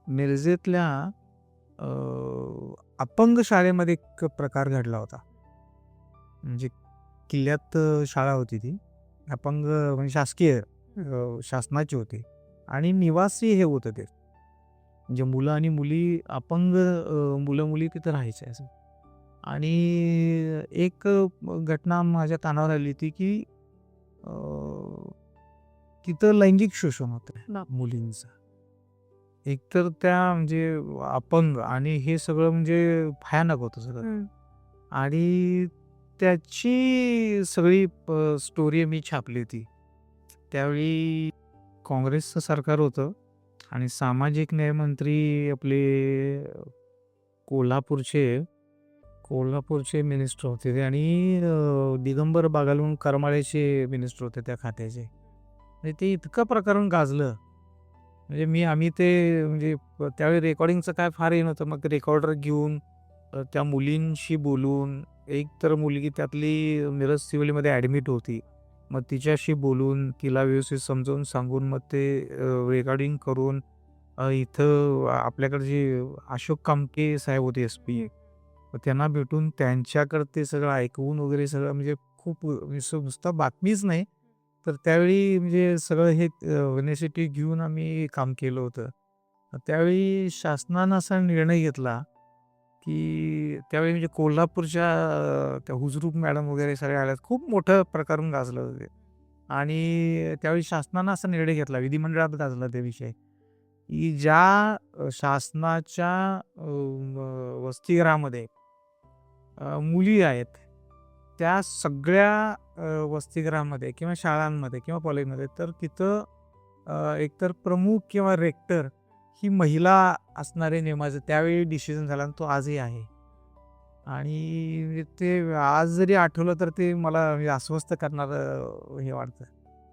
मिरजेतल्या अ, अपंग शाळेमध्ये एक प्रकार घडला होता. म्हणजे किल्ल्यात शाळा होती ती. अपंग म्हणजे शासकीय शासनाची होती आणि निवासी हे होतं ते. म्हणजे मुलं आणि मुली अपंग मुलं-मुली तिथं राहायचे असं. आणि एक घटना माझ्या कानावर आली होती, की अ, तिथं लैंगिक शोषण होतं मुलींचं. एकतर त्या म्हणजे अपंग आणि हे सगळं म्हणजे भयानक होतं सगळं. आणि त्याची सगळी स्टोरी मी छापली होती. त्यावेळी काँग्रेसचं सरकार होतं आणि सामाजिक न्याय मंत्री आपले कोल्हापूरचे कोल्हापूरचे मिनिस्टर होते ते आणि दिगंबर बागलून करमाळेचे मिनिस्टर होते त्या खात्याचे. म्हणजे ते इतकं प्रकरण गाजलं. म्हणजे आम्ही ते म्हणजे त्यावेळी रेकॉर्डिंगचं काय फार हे नव्हतं. मग रेकॉर्डर घेऊन त्या मुलींशी बोलून, एक तर मुलगी त्यातली मिरज सिव्हिलमध्ये ॲडमिट होती. मग तिच्याशी बोलून, तिला व्यवस्थित समजावून सांगून मग ते रेकॉर्डिंग करून इथं आपल्याकडे जे अशोक कामके साहेब होते एस-पी. मग त्यांना भेटून त्यांच्याकडे ते सगळं ऐकवून वगैरे सगळं म्हणजे खूप नुसतं बातमीच नाही, तर त्यावेळी म्हणजे सगळं हे इनिशिएटिव्ह घेऊन आम्ही काम केलं होतं. त्यावेळी शासनानं असा निर्णय घेतला, की त्यावेळी म्हणजे कोल्हापूरच्या त्या हुजरूप मॅडम वगैरे सगळ्या आल्यात. खूप मोठं प्रकरण गाजलं होतं ते. आणि त्यावेळी शासनानं असा निर्णय घेतला, विधिमंडळात गाजला ते विषय, की ज्या शासनाच्या वसतिगृहामध्ये मुली आहेत, त्या सगळ्या वसतिगृहामध्ये किंवा शाळांमध्ये किंवा कॉलेजमध्ये तर तिथं एकतर प्रमुख किंवा रेक्टर ही महिला असणारे नेमायचं त्यावेळी डिसिजन झाला आणि तो आजही आहे. आणि ते आज जरी आठवलं तर ते मला म्हणजे अस्वस्थ करणारं हे वाटतं.